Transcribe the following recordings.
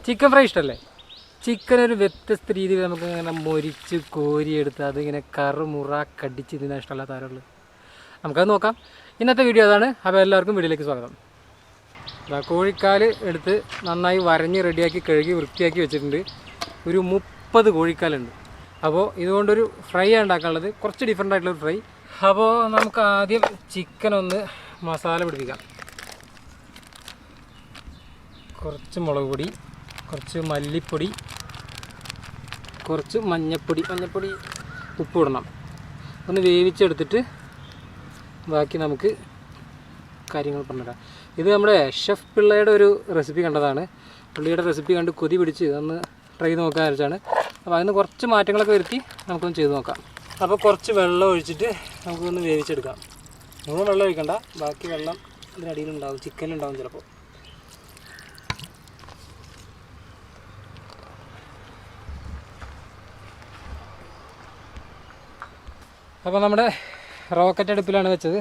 Chicken fry ഇഷ്ടമല്ലേ? Chicken ഒരു വ്യത്യസ്ത രീതിയിൽ നമുക്ക് ഇങ്ങനെ മൊരിച്ച് കോരിയെടുത്ത് അതിങ്ങനെ കറുമുറ കടിച്ച് ഇതിനാ ഇഷ്ടമല്ലാത്ത ആരുള്ളൂ. നമുക്കത് നോക്കാം. ഇന്നത്തെ വീഡിയോ അതാണ്. അപ്പോൾ എല്ലാവർക്കും വീഡിയോയിലേക്ക് സ്വാഗതം. കോഴിക്കാൽ എടുത്ത് നന്നായി വരഞ്ഞ് റെഡിയാക്കി കഴുകി വൃത്തിയാക്കി വെച്ചിട്ടുണ്ട്. ഒരു 30 കോഴിക്കാലുണ്ട്. അപ്പോൾ ഇതുകൊണ്ടൊരു ഫ്രൈ ആണ് ഉണ്ടാക്കാനുള്ളത്, കുറച്ച് ഡിഫറെൻ്റ് ആയിട്ടുള്ളൊരു ഫ്രൈ. അപ്പോൾ നമുക്ക് ആദ്യം ചിക്കൻ ഒന്ന് മസാല പിടിപ്പിക്കാം. കുറച്ച് മുളക് പൊടി, കുറച്ച് മല്ലിപ്പൊടി, കുറച്ച് മഞ്ഞൾപ്പൊടി, ഉപ്പ് ഇടണം. ഒന്ന് വേവിച്ചെടുത്തിട്ട് ബാക്കി നമുക്ക് കാര്യങ്ങൾ പറഞ്ഞുതരാം. ഇത് നമ്മുടെ ഷെഫ് പിള്ളയുടെ ഒരു റെസിപ്പി കണ്ടതാണ്. പുള്ളിയുടെ റെസിപ്പി കണ്ട് കൊതി പിടിച്ച് ഒന്ന് ട്രൈ ചെയ്ത് നോക്കാൻ വിചാരിച്ചാണ്. അപ്പോൾ അതിന് കുറച്ച് മാറ്റങ്ങളൊക്കെ വരുത്തി നമുക്കൊന്ന് ചെയ്ത് നോക്കാം. അപ്പോൾ കുറച്ച് വെള്ളം ഒഴിച്ചിട്ട് നമുക്കൊന്ന് വേവിച്ചെടുക്കാം. മുഴുവൻ വെള്ളം ഒഴിക്കണ്ട, ബാക്കി വെള്ളം ഇതിനടിയിലുണ്ടാവും, ചിക്കനിലുണ്ടാവും ചിലപ്പോൾ. അപ്പോൾ നമ്മുടെ റോക്കറ്റ് അടുപ്പിലാണ് വെച്ചത്.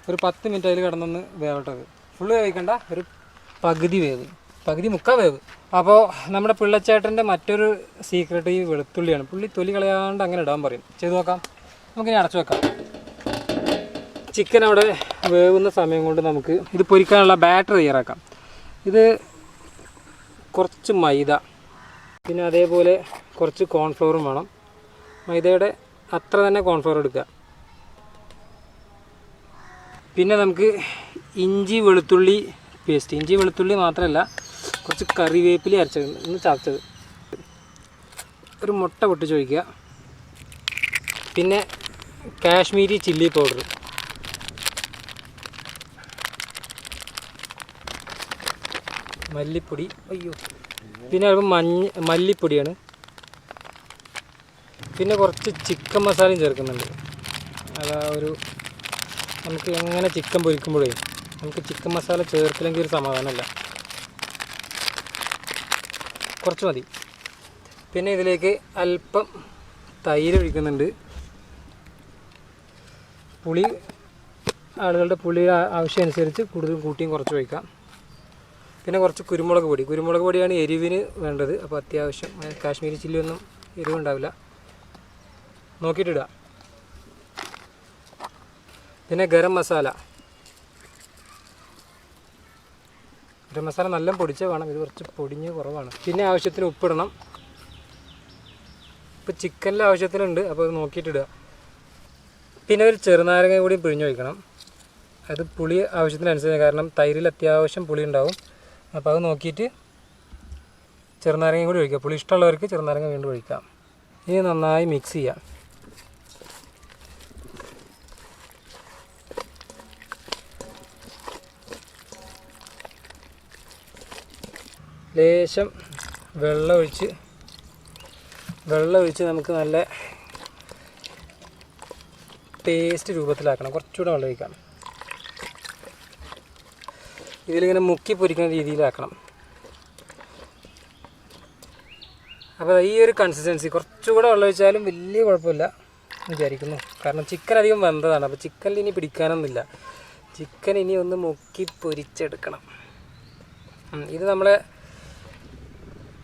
ഒരു 10 മിനിറ്റ് അതിൽ കിടന്നൊന്ന് വേവട്ടത്. ഫുള്ള് വേവിക്കണ്ട, ഒരു പകുതി മുക്കാൽ വേവ്. അപ്പോൾ നമ്മുടെ പിള്ളച്ചേട്ടൻ്റെ മറ്റൊരു സീക്രട്ട് ഈ വെളുത്തുള്ളിയാണ്. പുള്ളി തൊലി കളയാണ്ട് അങ്ങനെ ഇടാൻ പറയും. ചെയ്ത് നോക്കാം. നമുക്കിനി അടച്ചു വെക്കാം. ചിക്കൻ അവിടെ വേവുന്ന സമയം കൊണ്ട് നമുക്ക് ഇത് പൊരിക്കാനുള്ള ബാറ്റർ തയ്യാറാക്കാം. ഇത് കുറച്ച് മൈദ, പിന്നെ അതേപോലെ കുറച്ച് കോൺഫ്ലവറും വേണം. മൈദയുടെ അത്ര തന്നെ കോൺഫ്ലവർ എടുക്കുക. പിന്നെ നമുക്ക് ഇഞ്ചി വെളുത്തുള്ളി പേസ്റ്റ്, ഇഞ്ചി വെളുത്തുള്ളി മാത്രമല്ല കുറച്ച് കറിവേപ്പില അരച്ചത് ഒന്ന് ചതച്ചത്, ഒരു മുട്ട പൊട്ടിച്ചൊഴിക്കുക. പിന്നെ കാശ്മീരി ചില്ലി പൗഡർ, മല്ലിപ്പൊടി, പിന്നെ അല്പം മല്ലിപ്പൊടിയാണ്. പിന്നെ കുറച്ച് ചിക്കൻ മസാലയും ചേർക്കുന്നുണ്ട്. അതാ നമുക്ക് എങ്ങനെ ചിക്കൻ പൊരിക്കുമ്പോഴേ നമുക്ക് ചിക്കൻ മസാല ചേർത്തില്ലെങ്കിൽ ഒരു സമാധാനമല്ല. കുറച്ച് മതി. പിന്നെ ഇതിലേക്ക് അല്പം തൈര് ഒഴിക്കുന്നുണ്ട്. ആളുകളുടെ പുളിയുടെ ആവശ്യമനുസരിച്ച് കൂടുതലും കൂട്ടിയും കുറച്ച് ഒഴിക്കാം. പിന്നെ കുറച്ച് കുരുമുളക് പൊടിയാണ് എരിവിന് വേണ്ടത്. അപ്പോൾ അത്യാവശ്യം കാശ്മീരി ചില്ലിയൊന്നും എരിവുണ്ടാവില്ല, നോക്കിയിട്ടിടുക. പിന്നെ ഗരം മസാല നല്ല പൊടിച്ചേ വേണം, ഇത് കുറച്ച് പൊടിഞ്ഞ് കുറവാണ്. പിന്നെ ആവശ്യത്തിന് ഉപ്പിടണം. ഇപ്പോൾ ചിക്കനിലെ ആവശ്യത്തിനുണ്ട്, അപ്പോൾ അത് നോക്കിയിട്ടിടുക. പിന്നെ ഒരു ചെറുനാരങ്ങ കൂടി പിഴിഞ്ഞ് വയ്ക്കണം. അത് പുളി ആവശ്യത്തിനനുസരിച്ച്, കാരണം തൈരിൽ അത്യാവശ്യം പുളി ഉണ്ടാവും. അപ്പോൾ അത് നോക്കിയിട്ട് ചെറുനാരങ്ങ കൂടി ഒഴിക്കുക. പുളി ഇഷ്ടമുള്ളവർക്ക് ചെറുനാരങ്ങ വീണ്ടും ഒഴിക്കാം. ഇനി നന്നായി മിക്സ് ചെയ്യാം. ലേശം വെള്ളം ഒഴിച്ച് നമുക്ക് നല്ല പേസ്റ്റ് രൂപത്തിലാക്കണം. കുറച്ചുകൂടെ വെള്ളം ഒഴിക്കാം. ഇതിലിങ്ങനെ മുക്കി പൊരിക്കുന്ന രീതിയിലാക്കണം. അപ്പോൾ ഈ ഒരു കൺസിസ്റ്റൻസി, കുറച്ചുകൂടെ വെള്ളം ഒഴിച്ചാലും വലിയ കുഴപ്പമില്ല വിചാരിക്കുന്നു. കാരണം ചിക്കൻ അധികം വെന്തതാണ്. അപ്പോൾ ചിക്കനിൽ ഇനി പിടിക്കാനൊന്നുമില്ല. ചിക്കൻ ഇനി ഒന്ന് മുക്കി പൊരിച്ചെടുക്കണം. ഇത് നമ്മളെ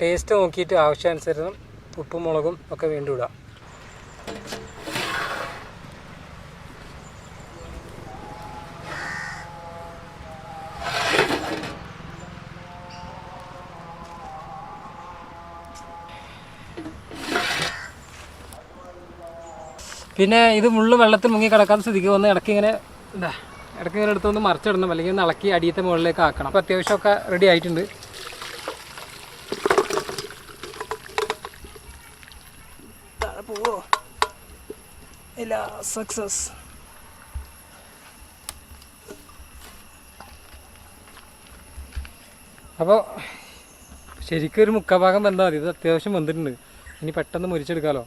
ടേസ്റ്റ് നോക്കിയിട്ട് ആവശ്യാനുസരണം ഉപ്പും മുളകും ഒക്കെ വീണ്ടും ഇടാം. പിന്നെ ഇത് മുള്ളു വെള്ളത്തിൽ മുങ്ങി കിടക്കാത്ത സ്ഥിതിക്ക് ഒന്ന് ഇടയ്ക്കിങ്ങനെ എടുത്തൊന്ന് മറിച്ചിടണം, അല്ലെങ്കിൽ ഒന്ന് ഇളക്കി അടിയത്തെ മുകളിലേക്ക് ആക്കണം. അപ്പോൾ അത്യാവശ്യമൊക്കെ റെഡി ആയിട്ടുണ്ട്. ഇല്ല, സക്സസ്. അപ്പോൾ ശരിക്കും ഒരു മുക്കാഭാഗം വെന്താൽ മതി. ഇത് അത്യാവശ്യം വെന്തിട്ടുണ്ട്. ഇനി പെട്ടെന്ന് മുരിച്ചെടുക്കാമല്ലോ.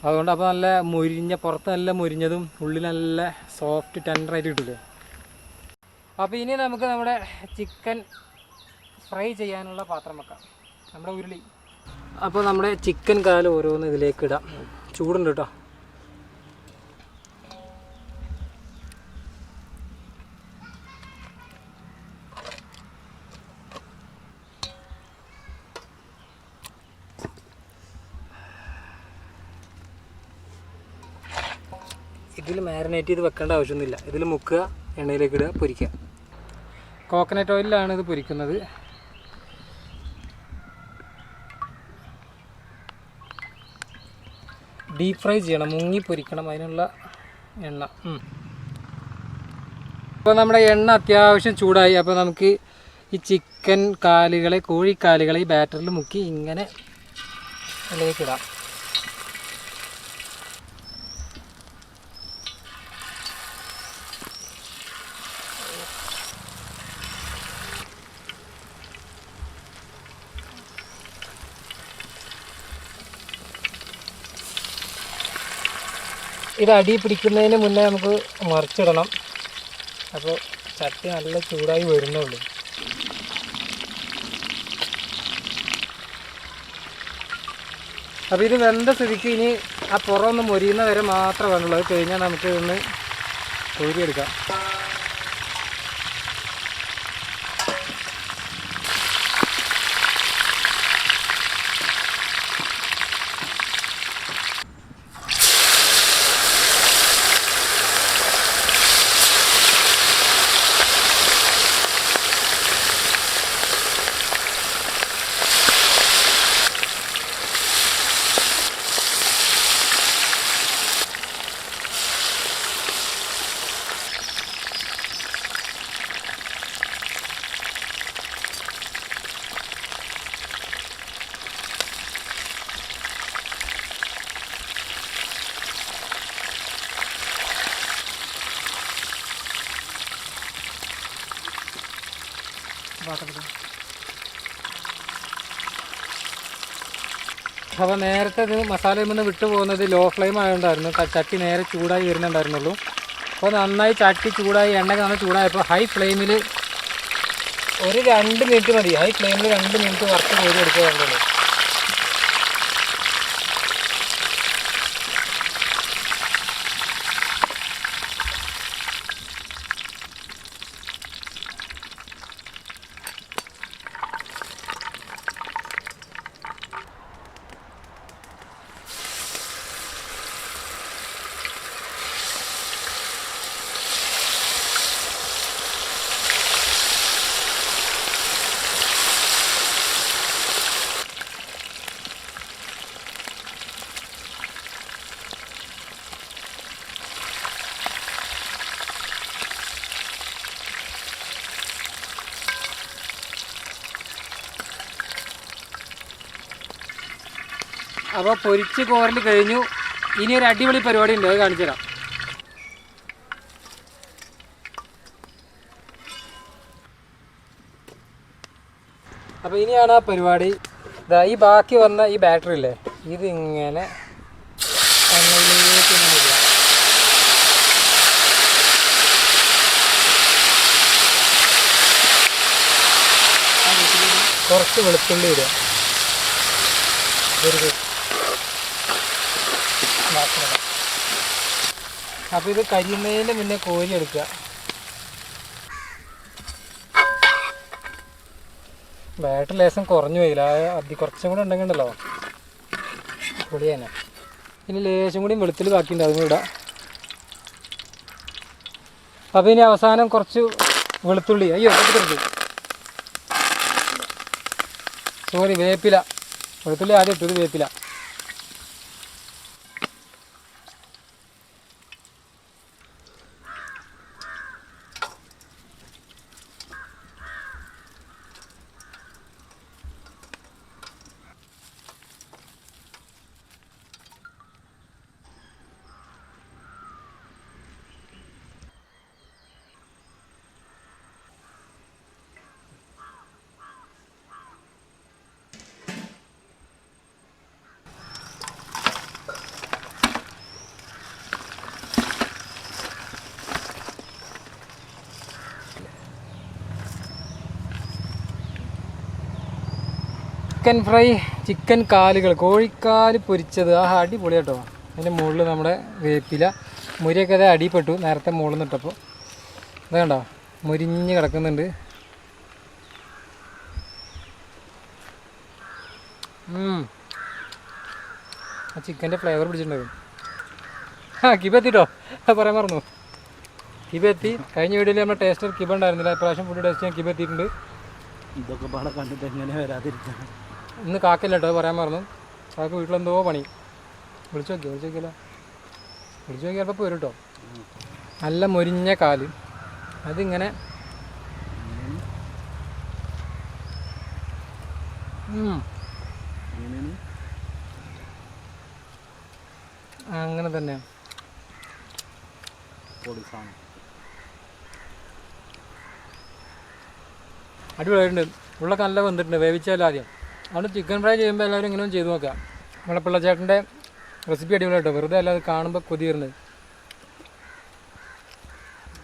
അതുകൊണ്ട് അപ്പോൾ നല്ല പുറത്ത് നല്ല മുരിഞ്ഞതും ഉള്ളിൽ നല്ല സോഫ്റ്റ് ടെൻഡറായിട്ട് കിട്ടില്ലേ. അപ്പോൾ ഇനി നമുക്ക് നമ്മുടെ ചിക്കൻ ഫ്രൈ ചെയ്യാനുള്ള പാത്രം വെക്കാം, നമ്മുടെ ഉരുളി. അപ്പോൾ നമ്മുടെ ചിക്കൻ കാല് ഓരോന്ന് ഇതിലേക്ക് ഇടാം. ചൂടുണ്ട് കേട്ടോ. ഇതിൽ മാരിനേറ്റ് ചെയ്ത് വെക്കേണ്ട ആവശ്യമൊന്നുമില്ല. ഇതിൽ മുക്കുക, എണ്ണയിലേക്ക് ഇടുക, പൊരിക്കുക. കോക്കനട്ട് ഓയിലാണ് ഇത് പൊരിക്കുന്നത്. ഡീപ്പ് ഫ്രൈ ചെയ്യണം, മുങ്ങി പൊരിക്കണം, അതിനുള്ള എണ്ണ. അപ്പോൾ നമ്മുടെ എണ്ണ അത്യാവശ്യം ചൂടായി. അപ്പോൾ നമുക്ക് ഈ ചിക്കൻ കാലുകളെ, കോഴിക്കാലുകളെ ഈ ബാറ്ററിൽ മുക്കി ഇങ്ങനെ അതിലേക്കിടാം. ഇത് അടി പിടിക്കുന്നതിന് മുന്നേ നമുക്ക് മറിച്ചിടണം. അപ്പോൾ ചട്ടി നല്ല ചൂടായി വരുന്നുള്ളൂ. അപ്പോൾ ഇത് വെന്ത സ്ഥിതിക്ക് ഇനി ആ പുറമൊന്ന് മൊരിയുന്ന വരെ മാത്രമേ വേണ്ടുള്ളൂ. അത് കഴിഞ്ഞാൽ നമുക്ക് ഇതൊന്ന് കോരിയെടുക്കാം. അപ്പോൾ നേരത്തെ ഇത് മസാലയിൽ നിന്ന് വിട്ടു പോകുന്നത് ലോ ഫ്ലെയിം ആയതുകൊണ്ടായിരുന്നു. ചട്ടി നേരെ ചൂടായി വരുന്നുണ്ടായിരുന്നുള്ളൂ. അപ്പോൾ നന്നായി ചട്ടി ചൂടായി, എണ്ണയൊക്കെ നന്നായി ചൂടായപ്പോൾ ഹൈ ഫ്ലെയിമിൽ ഒരു 2 മിനിറ്റ് മതി. ഹൈ ഫ്ലെയിമിൽ 2 മിനിറ്റ് വറുത്ത് കോരി എടുക്കുക വേണ്ടുള്ളൂ. അപ്പോൾ പൊരിച്ച് കോരൽ കഴിഞ്ഞു. ഇനി ഒരു അടിപൊളി പരിപാടി ഉണ്ട്, അത് കാണിച്ചു തരാം. അപ്പോൾ ഇനിയാണ് ആ പരിപാടി. ഈ ബാക്കി വന്ന ഈ ബാറ്ററി ഇല്ലേ, ഇതിങ്ങനെ എണ്ണയിലേക്ക് ഇങ്ങനെ ഇടുക. കുറച്ച് വെളുത്തുള്ളി ഇടുക. അപ്പോൾ ഇത് കരിയുന്നതിൻ്റെ മുന്നേ കോരി എടുക്കുക. ബാറ്ററി ലേശം കുറഞ്ഞു പോയില്ല, കുറച്ചും കൂടെ ഉണ്ടെങ്കിണ്ടല്ലോ പൊടി തന്നെ. ഇനി ലേശം കൂടി വെളുത്തുള്ളി ബാക്കിയുണ്ട്, അതും കൂടെ ഇടാം. അപ്പോൾ ഇനി അവസാനം കുറച്ച് വെളുത്തുള്ളി, സോറി വേപ്പില. വെളുത്തുള്ളി ആദ്യം ഇട്ടത്, വേപ്പില. ചിക്കൻ ഫ്രൈ, ചിക്കൻ കാലുകൾ, കോഴിക്കാല് പൊരിച്ചത്, അടിപൊളി കേട്ടോ. അതിൻ്റെ മുകളിൽ നമ്മുടെ വേപ്പില, മുരിയൊക്കെ അത് അടിപ്പെട്ടു നേരത്തെ മുകളിൽ നിന്ന് ഇട്ടപ്പോൾ. അത് കണ്ടോ, മുരിഞ്ഞ് കിടക്കുന്നുണ്ട്. ആ ചിക്കൻ്റെ ഫ്ലേവർ പിടിച്ചിട്ടുണ്ടാവും. കിബ എത്തിട്ടോ, പറയാൻ മറന്നു. കിബ എത്തി. കഴിഞ്ഞ വീഡിയോയിൽ നമ്മുടെ ടേസ്റ്റർ കിബ ഉണ്ടായിരുന്നില്ല. ഇപ്രാവശ്യം ഫുഡ് ടേസ്റ്റ് ചെയ്യാൻ കിബ എത്തിയിട്ടുണ്ട്. ഇതൊക്കെ പാടെ കണ്ടിട്ട് എങ്ങനെ വരാതിരിക്കാം. ഇന്ന് കാക്കല്ല കേട്ടോ, പറയാൻ മറന്നു. കാക്ക വീട്ടിലെന്തോ പണി. വിളിച്ചു നോക്കിയല്ലോ. വിളിച്ചു നോക്കി ചിലപ്പോൾ വരും കേട്ടോ. നല്ല മൊരിഞ്ഞ കാല്, അതിങ്ങനെ അങ്ങനെ തന്നെ അടിപൊളിയായിട്ടുണ്ട്. ഉള്ളൊക്കെ നല്ല വന്നിട്ടുണ്ട്. വേവിച്ചാലും ആദ്യം അതുകൊണ്ട് ചിക്കൻ ഫ്രൈ ചെയ്യുമ്പോൾ എല്ലാവരും ഇങ്ങനെ ചെയ്ത് നോക്കാം. നമ്മളെ പിള്ളച്ചേട്ടൻ്റെ റെസിപ്പി അടിപൊളിയായിട്ടോ. വെറുതെ അല്ലാതെ കാണുമ്പോൾ കൊതി വരുന്നത്.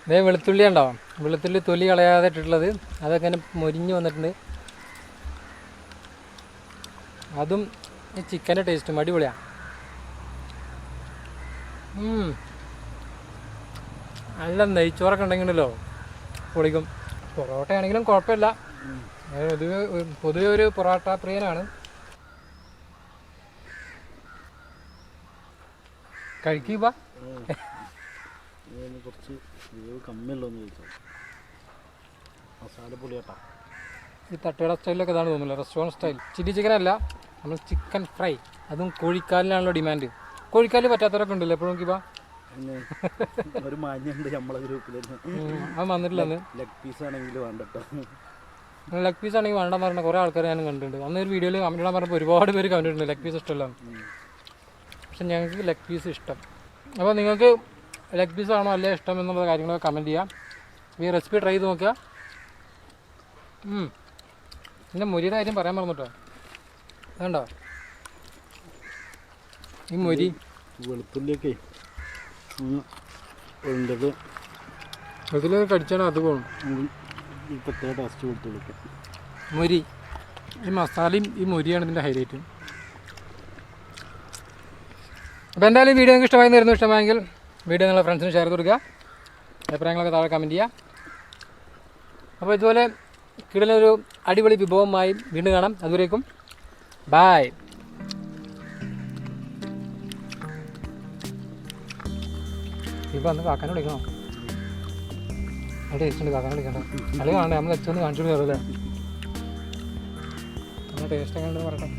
ഇതേ വെളുത്തുള്ളി ഉണ്ടാവും, വെളുത്തുള്ളി തൊലി കളയാതെ ഇട്ടിട്ടുള്ളത്. അതൊക്കെ ഇങ്ങനെ മൊരിഞ്ഞ് വന്നിട്ടുണ്ട്. അതും ഈ ചിക്കൻ്റെ ടേസ്റ്റും അടിപൊളിയാണ്. നല്ല നെയ്ച്ചോറൊക്കെ ഉണ്ടെങ്കിലോ പൊളിക്കും. പൊറോട്ട ആണെങ്കിലും കുഴപ്പമില്ല. പൊതുവെ ഒരു പൊറോട്ട പ്രിയനാണ്. കഴിക്കുക. കുറച്ച് കമ്മിയുള്ളതെന്ന് ചോദിച്ചാൽ മസാല പൊടിയാട്ടാ. ഈ തട്ടുകട സ്റ്റൈലൊക്കെ ഇതാണ് തോന്നുന്നില്ല, റെസ്റ്റോറൻറ്റ് സ്റ്റൈൽ. ചില്ലി ചിക്കൻ അല്ല, നമ്മൾ ചിക്കൻ ഫ്രൈ. അതും കോഴിക്കാലിനാണല്ലോ ഡിമാൻഡ്. കോഴിക്കാല് പറ്റാത്തവരൊക്കെ ഉണ്ടല്ലോ എപ്പോഴും നോക്കിയപ്പോൾ. ഒരു മാഞ്ഞുണ്ട് നമ്മളെ ഗ്രൂപ്പിൽ. അത് വന്നിട്ടില്ല. ലെഗ് പീസ് ആണെങ്കിൽ വേണ്ടട്ടോ. ലെഗ് പീസ് ആണെങ്കിൽ വേണ്ടെന്ന് പറഞ്ഞ കുറേ ആൾക്കാർ ഞാൻ കണ്ടിട്ടുണ്ട്. അന്ന് ഒരു വീഡിയോയിൽ കമൻറ്റ് ഇടാൻ പറഞ്ഞപ്പോൾ ഒരുപാട് പേര് കണ്ടിട്ടുണ്ട് ലെഗ് പീസ് ഇഷ്ടമല്ല. പക്ഷെ ഞങ്ങൾക്ക് ലെഗ് പീസ് ഇഷ്ടം. അപ്പോൾ നിങ്ങൾക്ക് ലെഗ് പീസ് ആണോ അല്ലേ ഇഷ്ടം എന്നുള്ള കാര്യങ്ങളൊക്കെ കമൻറ്റ് ചെയ്യാം. ഈ റെസിപ്പി ട്രൈ ചെയ്ത് നോക്കുക. പിന്നെ മൊരിയുടെ കാര്യം പറയാൻ മറന്നിട്ടോ. വേണ്ടോ ഈ മൊരി വെളുത്തുള്ളിയൊക്കെ വെളുത്തുള്ളി കടിച്ചാണ് അത് പോകും. പ്രത്യേക ടേസ്റ്റ് വെളുത്തുള്ളിക്ക്. മൊരി, ഈ മസാലയും ഈ മൊരിയാണ് ഇതിൻ്റെ ഹൈലൈറ്റ്. അപ്പോൾ എന്തായാലും വീഡിയോ നിങ്ങൾക്ക് ഇഷ്ടമായി തരുന്നു. ഇഷ്ടമായെങ്കിൽ വീഡിയോ നിങ്ങളുടെ ഫ്രണ്ട്സിന് ഷെയർ ചെയ്ത് കൊടുക്കുക. അഭിപ്രായങ്ങളൊക്കെ താഴെ കമൻറ്റ് ചെയ്യുക. അപ്പോൾ ഇതുപോലെ കിടലൊരു അടിപൊളി വിഭവമായി വീണ്ടും കാണാം. അതുവരേക്കും ബായ്. ഇപ്പോൾ അന്ന് കാക്കാനെ വിളിക്കണോ? അവിടെ ടേസ്റ്റ് ഉണ്ട്. കാക്കാനെ വിളിക്കണ്ട. അത് കാണണ്ടേ, നമ്മൾ വെച്ചൊന്ന് കാണിച്ചു കൊടുക്കാറല്ലേ. നമ്മുടെ ടേസ്റ്റ് എങ്ങനെ ഉണ്ടെന്ന് പറയട്ടെ.